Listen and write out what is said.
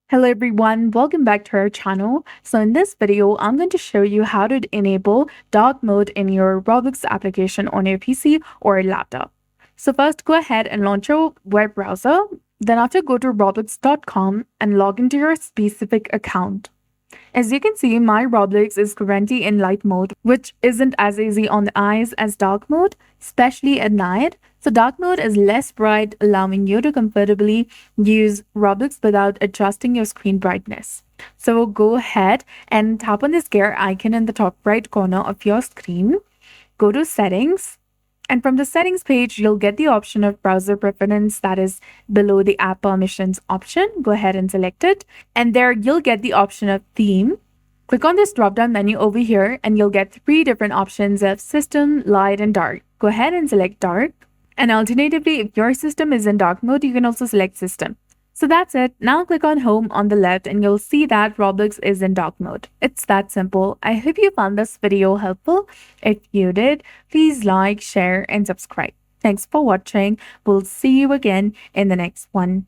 Hello everyone, welcome back to our channel. So in this video, I'm going to show you how to enable dark mode in your Roblox application on your PC or laptop. So first go ahead and launch your web browser. Then after go to roblox.com and log into your specific account. As you can see, my Roblox is currently in light mode, which isn't as easy on the eyes as dark mode, especially at night. So dark mode is less bright, allowing you to comfortably use Roblox without adjusting your screen brightness. So go ahead and tap on this gear icon in the top right corner of your screen. Go to settings. And from the settings page, you'll get the option of browser preference that is below the app permissions option. Go ahead and select it. And there you'll get the option of theme. Click on this drop-down menu over here and you'll get three different options of system, light, and dark. Go ahead and select dark. And alternatively, if your system is in dark mode, you can also select system. So that's it. Now click on home on the left and you'll see that Roblox is in dark mode. It's that simple. I hope you found this video helpful. If you did, please like, share, and subscribe. Thanks for watching. We'll see you again in the next one.